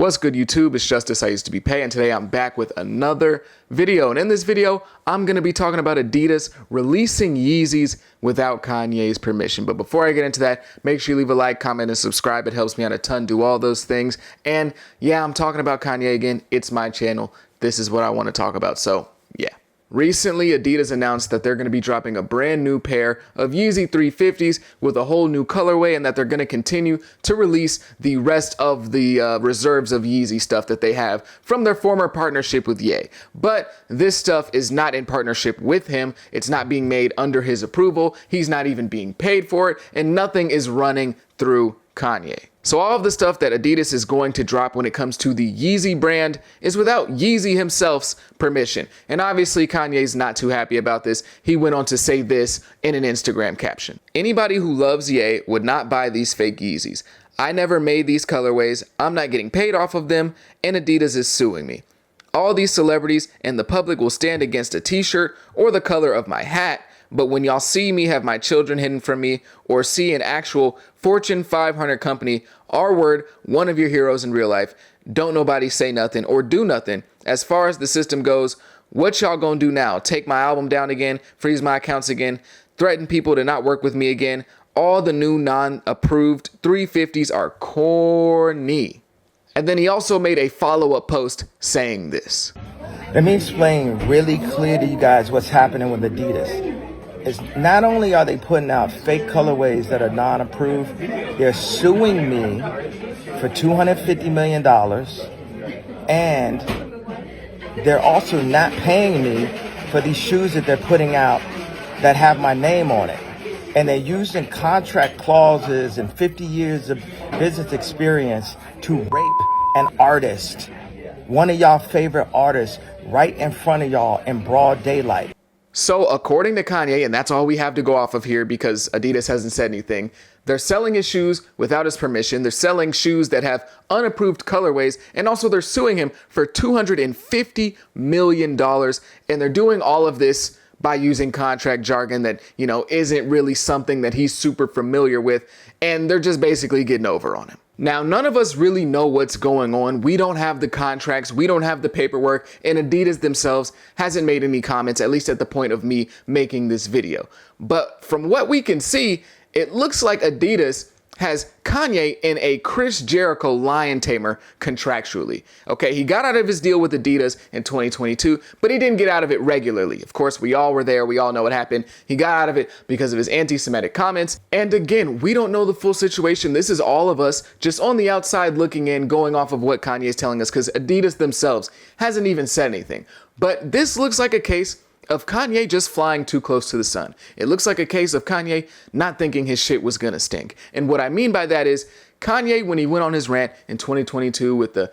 What's good, YouTube? It's Justice I Used to Be Pay, and today I'm back with another video. And in this video, I'm going to be talking about Adidas releasing Yeezys without Kanye's permission. But before I get into that, make sure you leave a like, comment, and subscribe. It helps me out a ton. Do all those things. And yeah, I'm talking about Kanye again. It's my channel. This is what I want to talk about. So yeah. Recently, Adidas announced that they're going to be dropping a brand new pair of Yeezy 350s with a whole new colorway, and that they're going to continue to release the rest of the reserves of Yeezy stuff that they have from their former partnership with Ye. But this stuff is not in partnership with him. It's not being made under his approval. He's not even being paid for it, and nothing is running through Kanye. So all of the stuff that Adidas is going to drop when it comes to the Yeezy brand is without Yeezy himself's permission. And obviously Kanye's not too happy about this. He went on to say this in an Instagram caption. Anybody who loves Ye would not buy these fake Yeezys. I never made these colorways. I'm not getting paid off of them, and Adidas is suing me. All these celebrities and the public will stand against a t-shirt or the color of my hat. But when y'all see me have my children hidden from me, or see an actual Fortune 500 company, our word, one of your heroes in real life, don't nobody say nothing or do nothing. As far as the system goes, what y'all gonna do now? Take my album down again, freeze my accounts again, threaten people to not work with me again? All the new non-approved 350s are corny. And then he also made a follow-up post saying this. Let me explain really clear to you guys what's happening with Adidas. Is not only are they putting out fake colorways that are non-approved, they're suing me for $250 million, and they're also not paying me for these shoes that they're putting out that have my name on it. And they're using contract clauses and 50 years of business experience to rape an artist, one of y'all favorite artists, right in front of y'all in broad daylight. So according to Kanye, and that's all we have to go off of here because Adidas hasn't said anything, they're selling his shoes without his permission. They're selling shoes that have unapproved colorways, and also they're suing him for $250 million. And they're doing all of this by using contract jargon that, you know, isn't really something that he's super familiar with. And they're just basically getting over on him. Now, none of us really know what's going on. We don't have the contracts. We don't have the paperwork. And Adidas themselves hasn't made any comments, at least at the point of me making this video. But from what we can see, it looks like Adidas has Kanye in a Chris Jericho lion tamer contractually. Okay, he got out of his deal with Adidas in 2022, but he didn't get out of it regularly. Of course, we all were there. We all know what happened. He got out of it because of his anti-Semitic comments. And again, we don't know the full situation. This is all of us just on the outside looking in, going off of what Kanye is telling us, because Adidas themselves hasn't even said anything. But this looks like a case of Kanye just flying too close to the sun. It looks like a case of Kanye not thinking his shit was gonna stink. And what I mean by that is Kanye, when he went on his rant in 2022 with the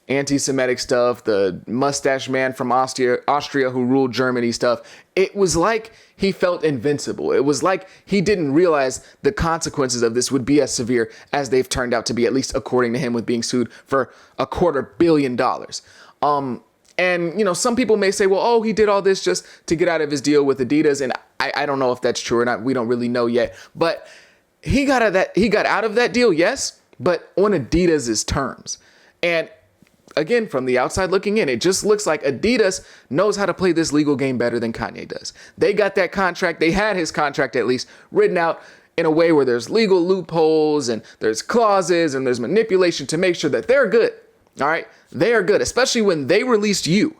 anti-Semitic stuff, the mustache man from Austria who ruled Germany stuff, it was like he felt invincible. It was like he didn't realize the consequences of this would be as severe as they've turned out to be, at least according to him, with being sued for $250 million. And, you know, some people may say, well, oh, he did all this just to get out of his deal with Adidas. And I don't know if that's true or not. We don't really know yet. But he got out of that deal, yes, but on Adidas's terms. And again, from the outside looking in, it just looks like Adidas knows how to play this legal game better than Kanye does. They got that contract. They had his contract at least written out in a way where there's legal loopholes and there's clauses and there's manipulation to make sure that they're good. All right, they are good, especially when they released you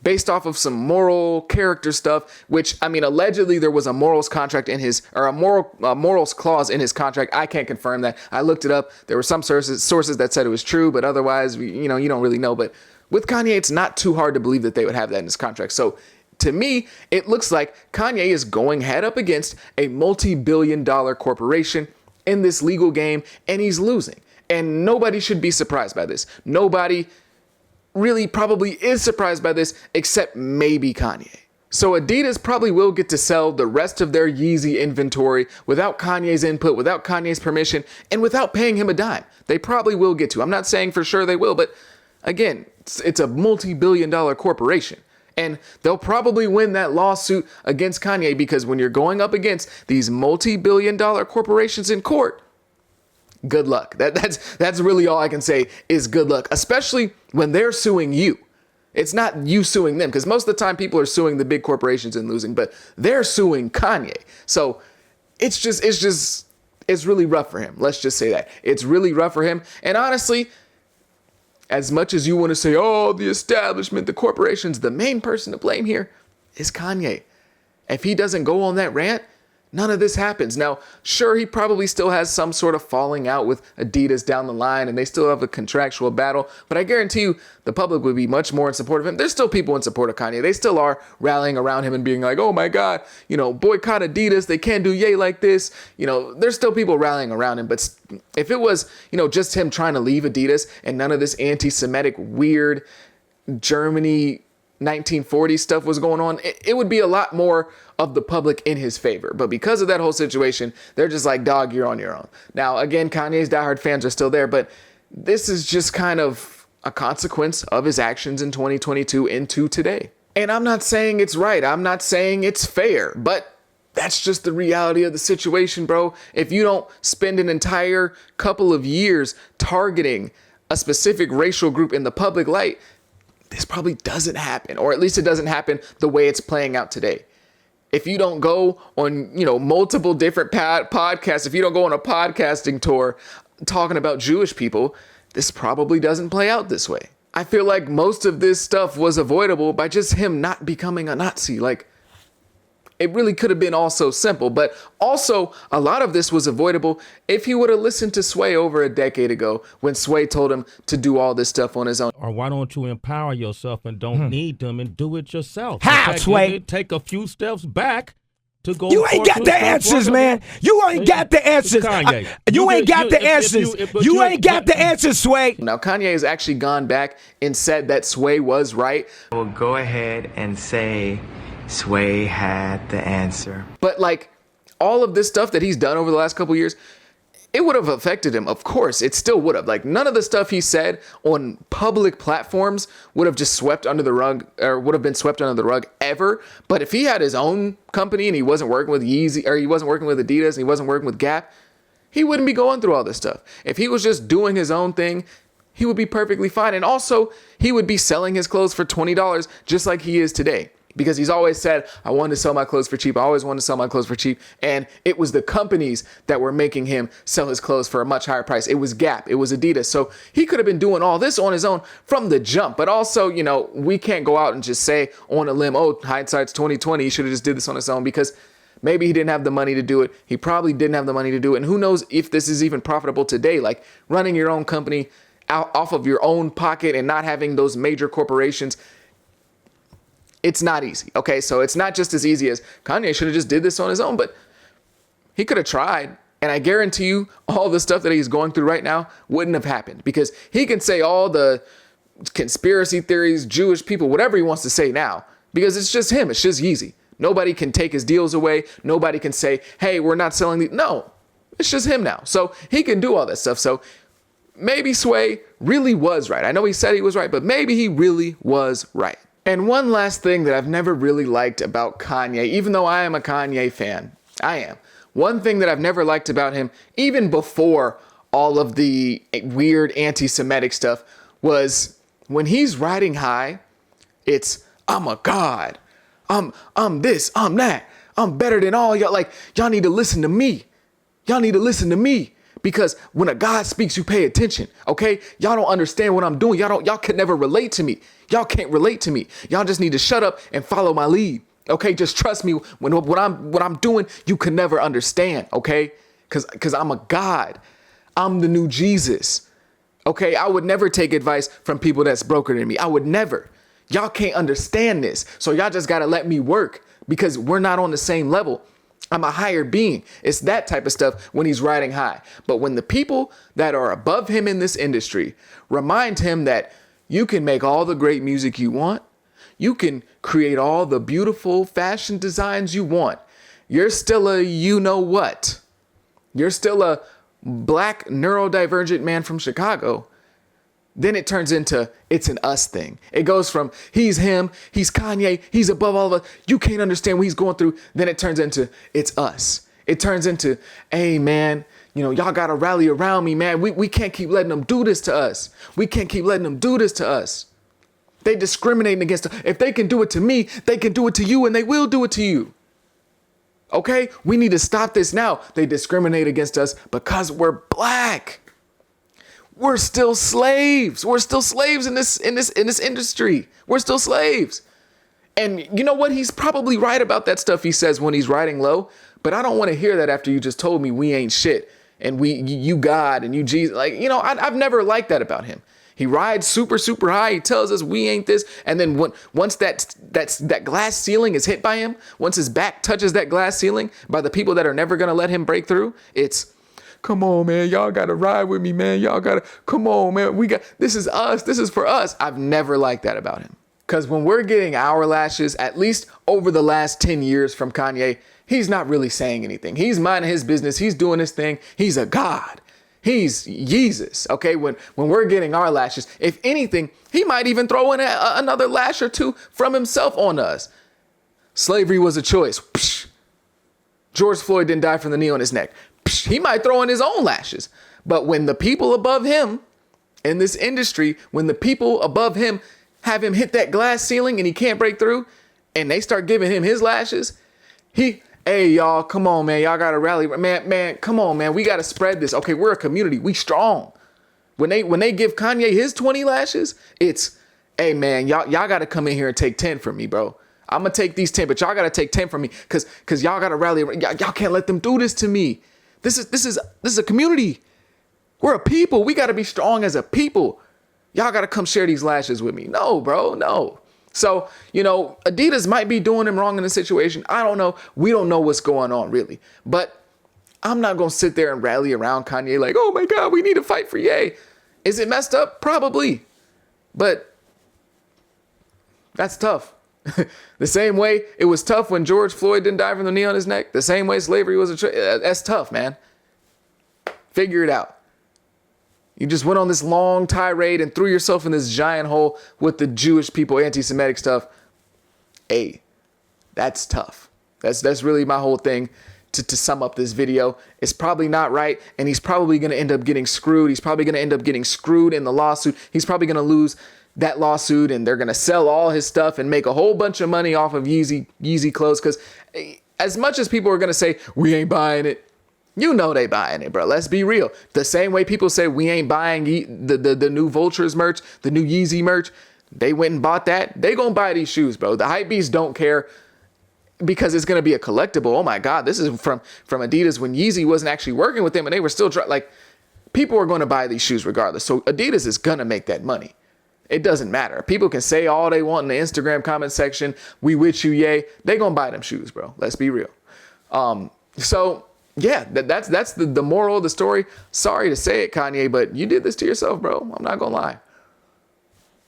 based off of some moral character stuff, which, I mean, allegedly there was a morals contract in his, or a morals clause in his contract. I can't confirm that. I looked it up. There were some sources that said it was true, but otherwise, you know, you don't really know. But with Kanye, it's not too hard to believe that they would have that in his contract. So to me, it looks like Kanye is going head up against a multi-billion-dollar corporation in this legal game, and he's losing. And nobody should be surprised by this. Nobody really probably is surprised by this, except maybe Kanye. So Adidas probably will get to sell the rest of their Yeezy inventory without Kanye's input, without Kanye's permission, and without paying him a dime. They probably will get to. I'm not saying for sure they will, but again, it's a multi-billion-dollar corporation. And they'll probably win that lawsuit against Kanye, because when you're going up against these multi-billion-dollar corporations in court, good luck. That's really all I can say is good luck, especially when they're suing you. It's not you suing them, because most of the time people are suing the big corporations and losing, but they're suing Kanye. So it's really rough for him. Let's just say that. It's really rough for him. And honestly, as much as you want to say, oh, the establishment, the corporations, the main person to blame here is Kanye. If he doesn't go on that rant, none of this happens. Now, sure, he probably still has some sort of falling out with Adidas down the line, and they still have a contractual battle, but I guarantee you the public would be much more in support of him. There's still people in support of Kanye. They still are rallying around him and being like, oh my God, boycott Adidas. They can't do Ye like this. There's still people rallying around him. But if it was, just him trying to leave Adidas and none of this anti-Semitic weird Germany 1940 stuff was going on, it would be a lot more of the public in his favor. But because of that whole situation, they're just like, dog, you're on your own. Now, again, Kanye's diehard fans are still there, but this is just kind of a consequence of his actions in 2022 into today. And I'm not saying it's right. I'm not saying it's fair, but that's just the reality of the situation, bro. If you don't spend an entire couple of years targeting a specific racial group in the public light, this probably doesn't happen, or at least it doesn't happen the way it's playing out today. If you don't go on, multiple different podcasts, if you don't go on a podcasting tour talking about Jewish people, this probably doesn't play out this way. I feel like most of this stuff was avoidable by just him not becoming a Nazi. Like, it really could have been all so simple, but also a lot of this was avoidable if he would have listened to Sway over a decade ago when Sway told him to do all this stuff on his own. Or why don't you empower yourself and don't need them and do it yourself? How, Sway? Take a few steps back to go. You ain't got the answers, man. You ain't got the answers. Kanye. You ain't got the answers. You ain't got the answers, Sway. Now, Kanye has actually gone back and said that Sway was right. We'll go ahead and say Sway had the answer. But like all of this stuff that he's done over the last couple years, it would have affected him. Of course, it still would have. Like, none of the stuff he said on public platforms would have just swept under the rug, or would have been swept under the rug ever. But if he had his own company and he wasn't working with Yeezy, or he wasn't working with Adidas and he wasn't working with Gap, he wouldn't be going through all this stuff. If he was just doing his own thing, he would be perfectly fine. And also, he would be selling his clothes for $20 just like he is today. Because he's always said, I wanted to sell my clothes for cheap. I always wanted to sell my clothes for cheap. And it was the companies that were making him sell his clothes for a much higher price. It was Gap. It was Adidas. So he could have been doing all this on his own from the jump. But also, we can't go out and just say on a limb, oh, hindsight's 2020. He should have just did this on his own, because maybe he didn't have the money to do it. He probably didn't have the money to do it. And who knows if this is even profitable today, like running your own company out off of your own pocket and not having those major corporations. It's not easy. Okay, so it's not just as easy as Kanye should have just did this on his own, but he could have tried. And I guarantee you all the stuff that he's going through right now wouldn't have happened, because he can say all the conspiracy theories, Jewish people, whatever he wants to say now, because it's just him. It's just Yeezy. Nobody can take his deals away. Nobody can say, hey, we're not selling these. No, it's just him now. So he can do all that stuff. So maybe Sway really was right. I know he said he was right, but maybe he really was right. And one last thing that I've never really liked about Kanye, even though I am a Kanye fan, I am. One thing that I've never liked about him, even before all of the weird anti-Semitic stuff, was when he's riding high, it's, I'm a god. I'm this, I'm that. I'm better than all y'all. Like, y'all need to listen to me. Y'all need to listen to me. Because when a God speaks, you pay attention, okay? Y'all don't understand what I'm doing. Y'all can never relate to me. Y'all can't relate to me. Y'all just need to shut up and follow my lead, okay? Just trust me. When what I'm doing, you can never understand, okay? Because I'm a God. I'm the new Jesus, okay? I would never take advice from people that's broker than me. I would never. Y'all can't understand this, so y'all just gotta let me work, because we're not on the same level. I'm a higher being. It's that type of stuff when he's riding high. But when the people that are above him in this industry remind him that you can make all the great music you want, you can create all the beautiful fashion designs you want, you're still a you-know-what. You're still a black neurodivergent man from Chicago. Then it turns into, it's an us thing. It goes from, he's him, he's Kanye, he's above all of us, you can't understand what he's going through. Then it turns into, it's us. It turns into, hey man, You know, y'all got to rally around me, man. We can't keep letting them do this to us. We can't keep letting them do this to us. They discriminating against us. If they can do it to me, they can do it to you, and they will do it to you. Okay? We need to stop this now. They discriminate against us because we're black. We're still slaves. We're still slaves in this industry. We're still slaves. And you know what? He's probably right about that stuff he says when he's riding low. But I don't want to hear that after you just told me we ain't shit and you God and you Jesus. Like, you know, I've never liked that about him. He rides super, super high. He tells us we ain't this. And then once that glass ceiling is hit by him, once his back touches that glass ceiling by the people that are never going to let him break through, it's, come on, man. Y'all got to ride with me, man. Y'all got to, come on, man. This is us. This is for us. I've never liked that about him. Because when we're getting our lashes, at least over the last 10 years from Kanye, he's not really saying anything. He's minding his business. He's doing his thing. He's a god. He's Yeezys. Okay, when we're getting our lashes, if anything, he might even throw in another lash or two from himself on us. Slavery was a choice. Psh. George Floyd didn't die from the knee on his neck. Psh. He might throw in his own lashes. But when the people above him in this industry, when the people above him have him hit that glass ceiling and he can't break through, and they start giving him his lashes, hey, y'all, come on, man. Y'all got to rally. Man, come on, man. We got to spread this. Okay, we're a community. We strong. When they give Kanye his 20 lashes, it's, hey, man, y'all got to come in here and take 10 from me, bro. I'm going to take these 10, but y'all got to take 10 from me because y'all got to rally. Y'all can't let them do this to me. This is a community. We're a people. We got to be strong as a people. Y'all got to come share these lashes with me. No, bro, no. So, you know, Adidas might be doing him wrong in this situation. I don't know. We don't know what's going on, really. But I'm not going to sit there and rally around Kanye like, oh, my God, we need to fight for Ye. Is it messed up? Probably. But that's tough. The same way it was tough when George Floyd didn't die from the knee on his neck. The same way slavery was that's tough, man. Figure it out. You just went on this long tirade and threw yourself in this giant hole with the Jewish people, anti-Semitic stuff. Hey, that's tough. That's really my whole thing to sum up this video. It's probably not right, and he's probably going to end up getting screwed. He's probably going to end up getting screwed in the lawsuit. He's probably going to lose that lawsuit, and they're going to sell all his stuff and make a whole bunch of money off of Yeezy clothes. Because as much as people are going to say, we ain't buying it, you know they buying it, bro. Let's be real. The same way people say we ain't buying the new Vultures merch, the new Yeezy merch. They went and bought that. They gonna buy these shoes, bro. The hypebeasts don't care because it's gonna be a collectible. Oh my God, this is from Adidas when Yeezy wasn't actually working with them and they were still like, people are gonna buy these shoes regardless. So Adidas is gonna make that money. It doesn't matter. People can say all they want in the Instagram comment section. We with you, yay. They gonna buy them shoes, bro. Let's be real. So. Yeah, that's the moral of the story. Sorry to say it, Kanye, but you did this to yourself, bro. I'm not gonna lie.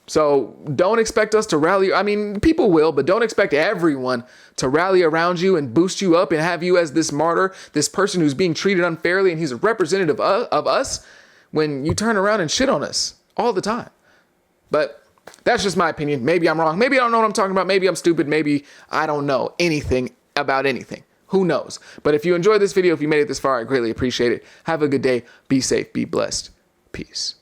So don't expect us to rally. I mean, people will, but don't expect everyone to rally around you and boost you up and have you as this martyr, this person who's being treated unfairly, and he's a representative of us when you turn around and shit on us all the time. But that's just my opinion. Maybe I'm wrong. Maybe I don't know what I'm talking about. Maybe I'm stupid. Maybe I don't know anything about anything. Who knows? But if you enjoyed this video, if you made it this far, I greatly appreciate it. Have a good day. Be safe. Be blessed. Peace.